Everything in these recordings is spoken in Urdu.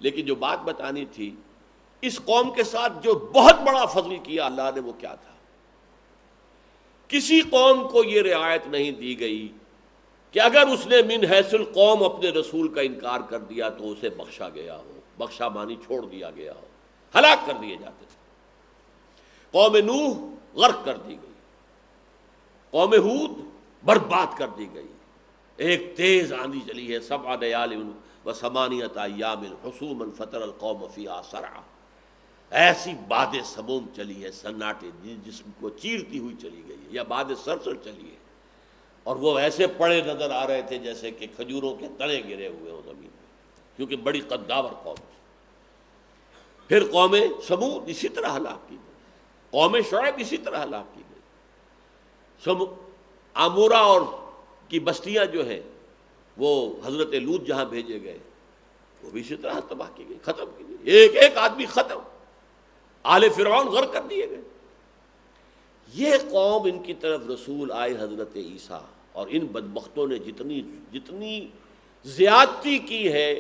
لیکن جو بات بتانی تھی، اس قوم کے ساتھ جو بہت بڑا فضل کیا اللہ نے وہ کیا تھا؟ کسی قوم کو یہ رعایت نہیں دی گئی کہ اگر اس نے من حیث القوم اپنے رسول کا انکار کر دیا تو اسے بخشا گیا ہو، بخشا مانی چھوڑ دیا گیا ہو، ہلاک کر دیے جاتے تھے۔ قوم نوح غرق کر دی گئی، قوم ہود برباد کر دی گئی، ایک تیز آندھی چلی ہے، 7 لیال و 8 ایام حسوما فتر القوم فیہا صرعا، ایسی باد سموم چلی ہے، سناٹے جسم کو چیرتی ہوئی چلی گئی ہے، یا باد سرسر چلی ہے، اور وہ ایسے پڑے نظر آ رہے تھے جیسے کہ کھجوروں کے تنے گرے ہوئے ہو زمین میں، کیونکہ بڑی قداور قوم تھی۔ پھر قوم سمود اسی طرح ہلاک کی گئی، قوم شعیب اسی طرح ہلاک کی گئی، عمورہ اور کی بستیاں جو ہیں وہ حضرت لوط جہاں بھیجے گئے وہ بھی اسی طرح تباہ کی گئی، ختم کی گئی، ایک ایک آدمی ختم، آل فرعون غرق کر دیے گئے۔ یہ قوم، ان کی طرف رسول آئے حضرت عیسیٰ، اور ان بدبختوں نے جتنی زیادتی کی ہے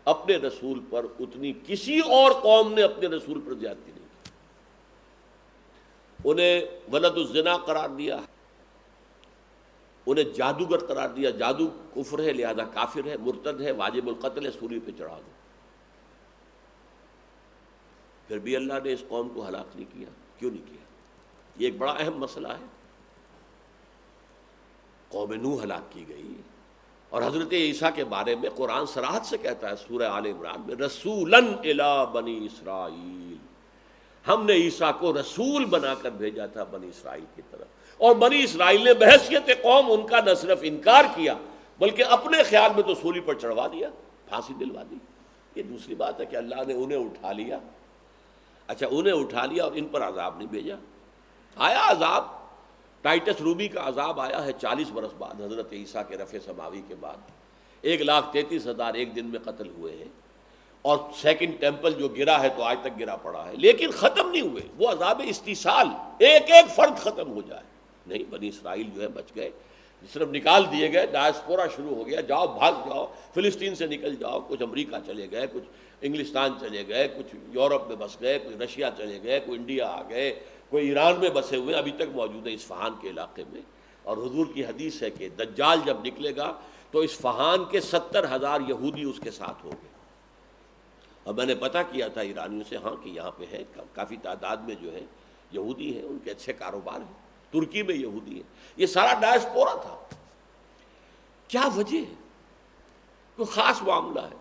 اپنے رسول پر، اتنی کسی اور قوم نے اپنے رسول پر زیادتی نہیں کی۔ انہیں ولد الزنا قرار دیا، انہیں جادوگر قرار دیا، جادو کفر ہے لہذا کافر ہے، مرتد ہے، واجب القتل ہے، سولی پہ چڑھا دو۔ پھر بھی اللہ نے اس قوم کو ہلاک نہیں کیا، کیوں نہیں کیا؟ یہ ایک بڑا اہم مسئلہ ہے۔ قوم نوح ہلاک کی گئی، اور حضرت عیسیٰ کے بارے میں قرآن صراحت سے کہتا ہے سورہ آل عمران میں، رسولاً الی بنی اسرائیل، ہم نے عیسیٰ کو رسول بنا کر بھیجا تھا بنی اسرائیل کی طرف، اور بنی اسرائیل نے بحیثیت قوم ان کا نہ صرف انکار کیا بلکہ اپنے خیال میں تو سولی پر چڑھوا دیا، پھانسی دلوا دی۔ یہ دوسری بات ہے کہ اللہ نے انہیں اٹھا لیا، اچھا انہیں اٹھا لیا اور ان پر عذاب نہیں بھیجا۔ آیا عذاب، ٹائٹس رومی کا عذاب آیا ہے 40 برس بعد، حضرت عیسیٰ کے رفع سماوی کے بعد 1,33,000 ایک دن میں قتل ہوئے ہیں، اور سیکنڈ ٹیمپل جو گرا ہے تو آج تک گرا پڑا ہے، لیکن ختم نہیں ہوئے وہ عذاب استیصال، ایک ایک فرد ختم ہو جائے نہیں۔ بنی اسرائیل جو ہے بچ گئے، صرف نکال دیے گئے، ڈائسپورا شروع ہو گیا، جاؤ بھاگ جاؤ، فلسطین سے نکل جاؤ، کچھ امریکہ چلے گئے، کچھ انگلستان چلے گئے، کچھ یورپ میں بس گئے، کچھ رشیا چلے گئے، کوئی انڈیا آ گئے، کوئی ایران میں بسے ہوئے، ابھی تک موجود ہے اصفہان کے علاقے میں۔ اور حضور کی حدیث ہے کہ دجال جب نکلے گا تو اصفہان کے 70,000 یہودی اس کے ساتھ ہوں گے۔ اور میں نے پتہ کیا تھا ایرانیوں سے، ہاں کہ یہاں پہ ہے کافی تعداد میں جو ہے یہودی ہیں، ان کے اچھے کاروبار ہیں، ترکی میں یہودی ہیں، یہ سارا ڈائسپورا تھا۔ کیا وجہ ہے؟ کوئی خاص معاملہ ہے؟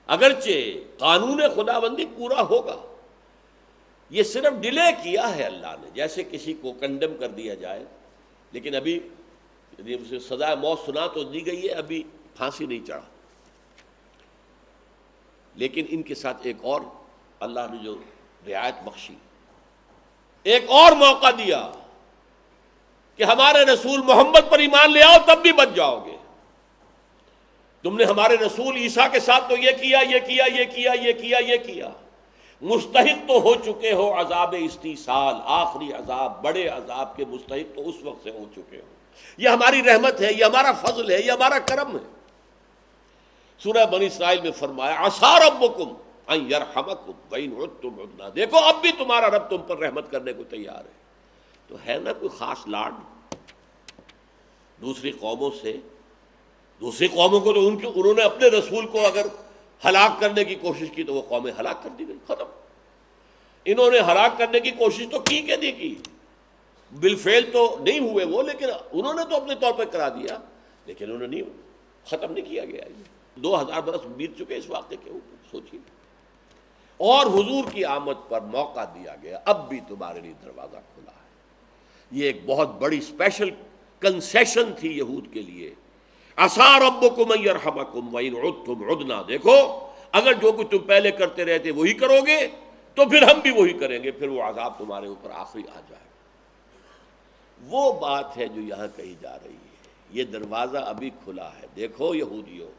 اگرچہ قانون خداوندی پورا ہوگا، یہ صرف ڈیلے کیا ہے اللہ نے، جیسے کسی کو کنڈم کر دیا جائے، لیکن ابھی اسے سزا موت سنا تو دی گئی ہے، ابھی پھانسی نہیں چڑھا، لیکن ان کے ساتھ ایک اور اللہ نے جو رعایت بخشی، ایک اور موقع دیا کہ ہمارے رسول محمد پر ایمان لے آؤ تب بھی بچ جاؤ گے۔ تم نے ہمارے رسول عیسیٰ کے ساتھ تو یہ کیا، یہ کیا، یہ کیا، یہ کیا، یہ کیا، مستحق تو ہو چکے ہو عذاب استیصال، آخری عذاب، بڑے عذاب کے مستحق تو اس وقت سے ہو چکے ہو۔ یہ ہماری رحمت ہے، یہ ہمارا فضل ہے، یہ ہمارا کرم ہے۔ سورہ بنی اسرائیل میں فرمایا عسیٰ ربکم ان یرحمکم وان عدتم عدنا، دیکھو اب بھی تمہارا رب تم پر رحمت کرنے کو تیار ہے۔ تو ہے نا کوئی خاص لاڈ دوسری قوموں سے؟ دوسری قوموں کو تو انہوں نے اپنے رسول کو اگر ہلاک کرنے کی کوشش کی تو وہ قومیں ہلاک کر دی گئی، ختم۔ انہوں نے ہلاک کرنے کی کوشش تو کی کہ نہیں کی، بالفعل تو نہیں ہوئے وہ، لیکن انہوں نے تو اپنے طور پہ کرا دیا، لیکن انہوں نے نہیں، ختم نہیں کیا گیا۔ 2000 برس بیت چکے اس واقعے کے اوپر، سوچیے۔ اور حضور کی آمد پر موقع دیا گیا، اب بھی تمہارے لیے دروازہ کھلا ہے۔ یہ ایک بہت بڑی اسپیشل کنسیشن تھی یہود کے لیے۔ عسیٰ ربکم ان یرحمکم وان عدتم عدنا، دیکھو اگر جو کچھ تم پہلے کرتے رہے تھے وہی کرو گے تو پھر ہم بھی وہی کریں گے، پھر وہ عذاب تمہارے اوپر آخری آ جائے۔ وہ بات ہے جو یہاں کہی جا رہی ہے، یہ دروازہ ابھی کھلا ہے، دیکھو یہودیوں،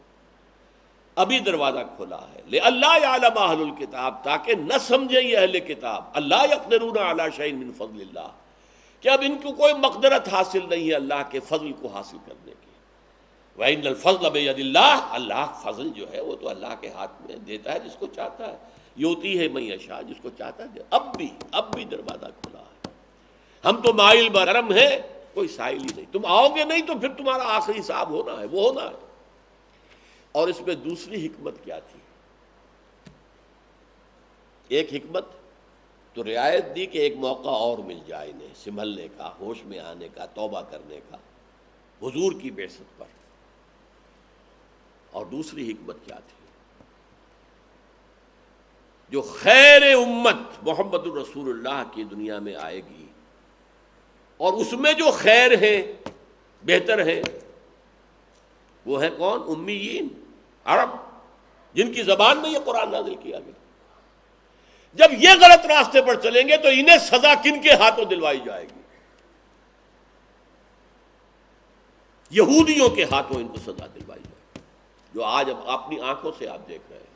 ابھی دروازہ کھلا ہے۔ لئلا یعلم اہل الکتاب، تاکہ نہ سمجھے یہ اہل کتاب، اللہ یقدرون علی شیء من فضل اللہ، کہ اب ان کو کوئی مقدرت حاصل نہیں ہے اللہ کے فضل کو حاصل کرنے کی۔ وَإِنَّ الْفَضْلَ بِيَدِ اللَّهِ، اللہ فضل جو ہے وہ تو اللہ کے ہاتھ میں دیتا ہے جس کو چاہتا ہے، یوتی ہے من یشاء، جس کو چاہتا ہے۔ اب بھی دروازہ کھلا ہے، ہم تو مائل برم ہیں، کوئی سائل ہی نہیں، تم آؤ گے نہیں تو پھر تمہارا آخری حساب ہونا ہے، وہ ہونا ہے۔ اور اس میں دوسری حکمت کیا تھی؟ ایک حکمت تو رعایت دی کہ ایک موقع اور مل جائے انہیں سنبھلنے کا، ہوش میں آنے کا، توبہ کرنے کا حضور کی بعثت پر۔ اور دوسری حکمت کیا تھی؟ جو خیر امت محمد الرسول اللہ کی دنیا میں آئے گی، اور اس میں جو خیر ہے، بہتر ہے، وہ ہے کون؟ امیین، عرب، جن کی زبان میں یہ قرآن نازل کیا گیا۔ جب یہ غلط راستے پر چلیں گے تو انہیں سزا کن کے ہاتھوں دلوائی جائے گی؟ یہودیوں کے ہاتھوں ان کو سزا دلوائی جائے گی، جو آج اب اپنی آنکھوں سے آپ دیکھ رہے ہیں۔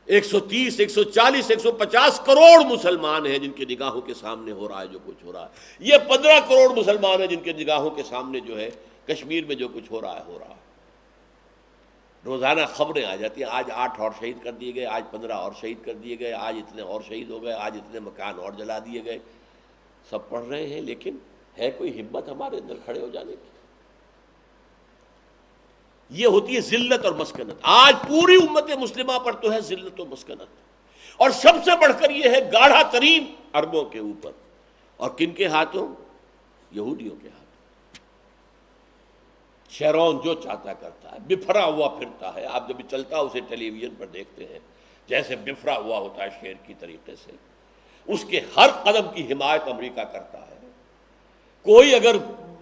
130، 140، 150 کروڑ مسلمان ہیں جن کی نگاہوں کے سامنے ہو رہا ہے جو کچھ ہو رہا ہے۔ یہ 15 کروڑ مسلمان ہیں جن کے نگاہوں کے سامنے جو ہے کشمیر میں جو کچھ ہو رہا ہے ہو رہا ہے۔ روزانہ خبریں آ جاتی ہیں، آج 8 اور شہید کر دیے گئے، آج 15 اور شہید کر دیے گئے، آج اتنے اور شہید ہو گئے، آج اتنے مکان اور جلا دیے گئے۔ سب پڑھ رہے ہیں، لیکن ہے کوئی ہمت ہمارے اندر کھڑے ہو جانے کی؟ یہ ہوتی ہے ذلت اور مسکنت۔ آج پوری امت مسلمہ پر تو ہے ذلت و مسکنت، اور سب سے بڑھ کر یہ ہے گاڑھا ترین عربوں کے اوپر، اور کن کے ہاتھوں؟ یہودیوں کے ہاتھوں۔ شیرون جو چاہتا کرتا ہے، بفرا ہوا پھرتا ہے۔ آپ جب چلتا اسے ٹیلی ویژن پر دیکھتے ہیں، جیسے بفرا ہوا ہوتا ہے شیر کی طریقے سے، اس کے ہر قدم کی حمایت امریکہ کرتا ہے۔ کوئی اگر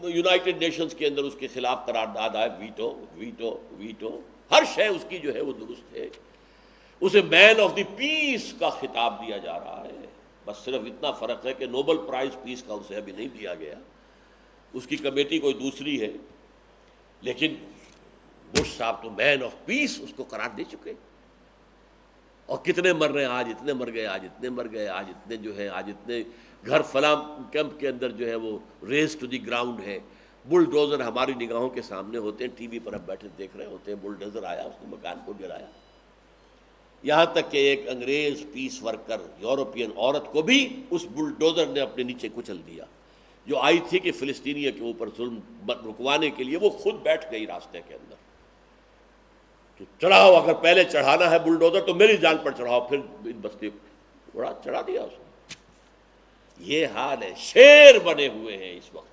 یونائٹڈ نیشنز کے اندر اس کے خلاف قرارداد آئے، ویٹو ویٹو ویٹو، ہر شے اس کی جو ہے وہ درست ہے۔ اسے مین آف دی پیس کا خطاب دیا جا رہا ہے، بس صرف اتنا فرق ہے کہ نوبل پرائز پیس کا اسے ابھی نہیں دیا گیا، اس کی کمیٹی کوئی دوسری ہے، لیکن بش صاحب تو مین آف پیس اس کو قرار دے چکے۔ اور کتنے مر رہے ہیں، آج اتنے مر گئے، آج اتنے مر گئے، آج اتنے جو ہے، آج اتنے گھر فلاں کیمپ کے اندر جو ہے وہ ریز ٹو دی گراؤنڈ ہے۔ بلڈوزر ہماری نگاہوں کے سامنے ہوتے ہیں، ٹی وی پر اب بیٹھے دیکھ رہے ہوتے ہیں، بلڈوزر آیا، اس نے مکان کو گرایا۔ یہاں تک کہ ایک انگریز پیس ورکر یورپین عورت کو بھی اس بلڈوزر نے اپنے نیچے کچل دیا، جو آئی تھی کہ فلسطینیوں کے اوپر ظلم رکوانے کے لیے، وہ خود بیٹھ گئی راستے کے اندر۔ تو چڑھاؤ، اگر پہلے چڑھانا ہے بلڈوزر تو میری جان پر چڑھاؤ، پھر بستی چڑھا دیا اس نے۔ یہ حال ہے، شیر بنے ہوئے ہیں اس وقت،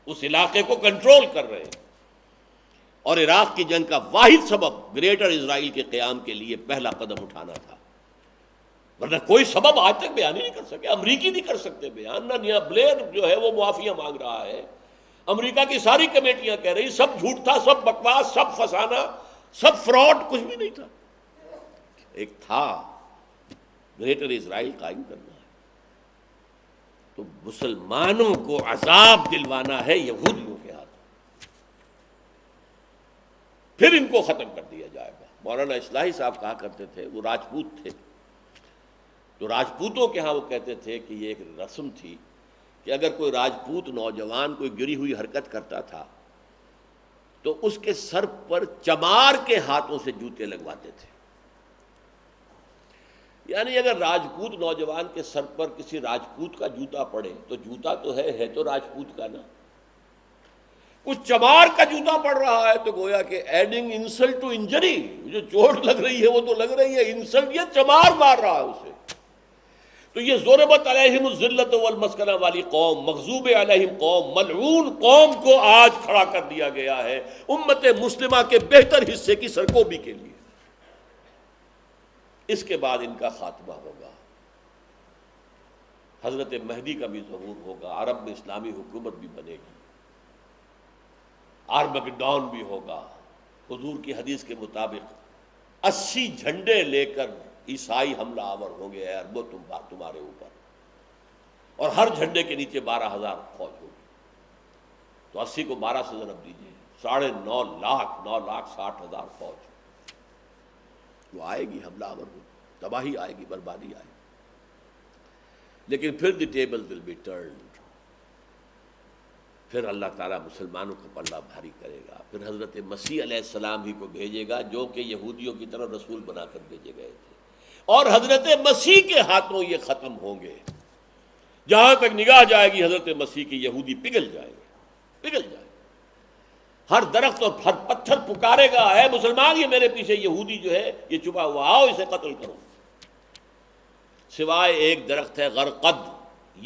اس علاقے کو کنٹرول کر رہے ہیں۔ اور عراق کی جنگ کا واحد سبب گریٹر اسرائیل کے قیام کے لیے پہلا قدم اٹھانا تھا، ورنہ کوئی سبب آج تک بیان ہی نہیں کر سکے۔ امریکی نہیں کر سکتے بیان، نہ نیا بلیر جو ہے وہ معافیاں مانگ رہا ہے، امریکہ کی ساری کمیٹیاں کہہ رہی سب جھوٹ تھا، سب بکواس، سب فسانہ، سب فراڈ، کچھ بھی نہیں تھا۔ ایک تھا گریٹر اسرائیل قائم کرنا ہے، تو مسلمانوں کو عذاب دلوانا ہے یہودیوں کے ہاتھ، پھر ان کو ختم کر دیا جائے گا۔ مولانا اصلاحی صاحب کہا کرتے تھے، وہ راجپوت تھے، تو راجپوتوں کے ہاں وہ کہتے تھے کہ یہ ایک رسم تھی کہ اگر کوئی راجپوت نوجوان کوئی گری ہوئی حرکت کرتا تھا تو اس کے سر پر چمار کے ہاتھوں سے جوتے لگواتے تھے۔ یعنی اگر راجپوت نوجوان کے سر پر کسی راجپوت کا جوتا پڑے تو جوتا تو ہے تو راجپوت کا نا، کچھ چمار کا جوتا پڑ رہا ہے تو گویا کہ ایڈنگ انسلٹ ٹو انجری، جو چوٹ لگ رہی ہے وہ تو لگ رہی ہے، انسلٹ یہ چمار مار رہا ہے اسے۔ تو یہ ضربت علیہم الذلۃ والمسکنہ والی قوم، مغضوب علیہم قوم، ملعون قوم کو آج کھڑا کر دیا گیا ہے امت مسلمہ کے بہتر حصے کی سرکوبی کے لیے۔ اس کے بعد ان کا خاتمہ ہوگا، حضرت مہدی کا بھی ظہور ہوگا، عرب میں اسلامی حکومت بھی بنے گی، آرمگڈون بھی ہوگا۔ حضور کی حدیث کے مطابق 80 جھنڈے لے کر عیسائی حملہ آور ہوں گے، اے عربو تمہارے اوپر، اور ہر جھنڈے کے نیچے 12,000 فوج ہوگی۔ تو 80 کو 12 سے ضرب دیجیے، 9.5 لاکھ، 9,60,000 فوج وہ آئے گی، حملہ آور ہوگی، تباہی آئے گی، بربادی آئے گی۔ لیکن پھر the table will be turned, پھر اللہ تعالیٰ مسلمانوں کو پلہ بھاری کرے گا، پھر حضرت مسیح علیہ السلام ہی کو بھیجے گا جو کہ یہودیوں کی طرح رسول بنا کر بھیجے گئے تھے، اور حضرت مسیح کے ہاتھوں یہ ختم ہوں گے۔ جہاں تک نگاہ جائے گی حضرت مسیح کی یہودی پگھل جائے گا، پگھل جائے گا۔ ہر درخت اور ہر پتھر پکارے گا، اے مسلمان یہ میرے پیچھے یہودی جو ہے یہ چھپا ہوا، آؤ اسے قتل کرو، سوائے ایک درخت ہے غرقد،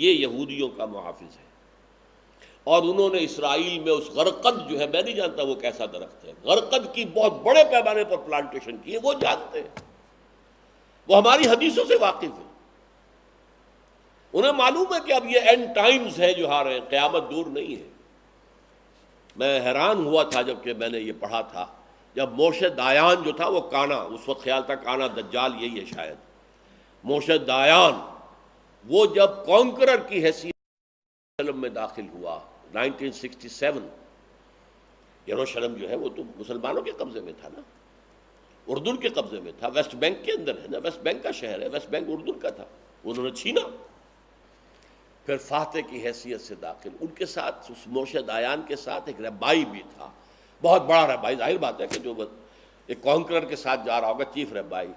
یہ یہودیوں کا محافظ ہے، اور انہوں نے اسرائیل میں اس غرقد جو ہے، میں نہیں جانتا وہ کیسا درخت ہے، غرقد کی بہت بڑے پیمانے پر پلانٹیشن کی ہے، وہ جانتے ہیں، وہ ہماری حدیثوں سے واقف ہیں، انہیں معلوم ہے کہ اب یہ اینڈ ٹائمز ہے جو آ رہے ہیں، قیامت دور نہیں ہے۔ میں حیران ہوا تھا جب کہ میں نے یہ پڑھا تھا، جب موشے دایان جو تھا وہ کانا، اس وقت خیال تھا کانا دجال یہی ہے شاید، موشے دایان وہ جب کانکرر کی حیثیت یروشلم میں داخل ہوا 1967، یروشلم جو ہے وہ تو مسلمانوں کے قبضے میں تھا نا، اردن کے قبضے میں تھا، ویسٹ بینک کے اندر ہے نا، ویسٹ بینک کا شہر ہے، ویسٹ بینک اردن کا تھا، انہوں نے چھینا، پھر فاتح کی حیثیت سے داخل، ان کے ساتھ اس موشے دایان کے ساتھ ایک رہبائی بھی تھا، بہت بڑا رہبائی، ظاہر بات ہے کہ جو ایک کانکرر کے ساتھ جا رہا ہوگا چیف رہبائی،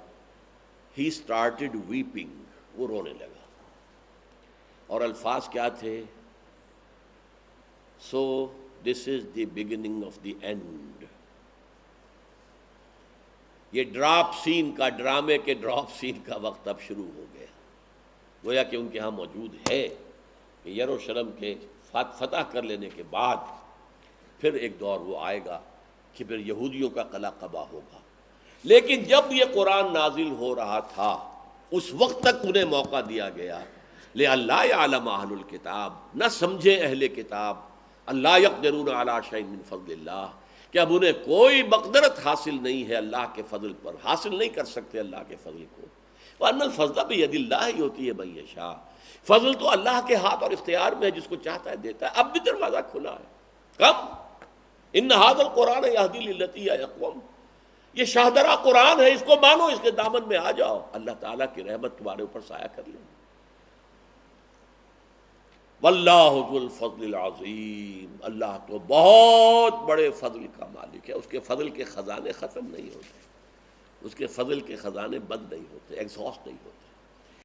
ہی اسٹارٹڈ ویپنگ، وہ رونے لگا، اور الفاظ کیا تھے؟ So this is the beginning of the end, یہ ڈراپ سین کا، ڈرامے کے ڈراپ سین کا وقت اب شروع ہو گیا، گویا کہ ان کے ہاں موجود ہے کہ یروشلم کے فتح کر لینے کے بعد پھر ایک دور وہ آئے گا کہ پھر یہودیوں کا قلع قبا ہوگا۔ لیکن جب یہ قرآن نازل ہو رہا تھا اس وقت تک انہیں موقع دیا گیا لِأَلَّا يَعْلَمَ أَهْلُ الْكِتَابِ، نہ سمجھے اہل کتاب، اللہ يَقْدِرُونَ عَلَىٰ شَيْءٍ مِّن فَضْلِ اللَّهِ، کہ اب انہیں کوئی مقدرت حاصل نہیں ہے اللہ کے فضل پر، حاصل نہیں کر سکتے اللہ کے فضل کو۔ وَأَنَّ الْفَضْلَ بِيَدِ اللَّهِ يُؤْتِيهِ مَن يَشَاءُ، فضل تو اللہ کے ہاتھ اور اختیار میں ہے، جس کو چاہتا ہے دیتا ہے۔ اب بھی دروازہ کھلا ہے، کم ان هذا القرآن يهدي للتي هي اقوم، یہ شاہدرہ قرآن ہے، اس کو مانو، اس کے دامن میں آ جاؤ، اللہ تعالیٰ کی رحمت تمہارے اوپر سایہ کر لے۔ واللہ ذو الفضل العظیم، اللہ تو بہت بڑے فضل کا مالک ہے، اس کے فضل کے خزانے ختم نہیں ہوتے، اس کے فضل کے خزانے بند نہیں ہوتے، ایگزاسٹ نہیں ہوتے۔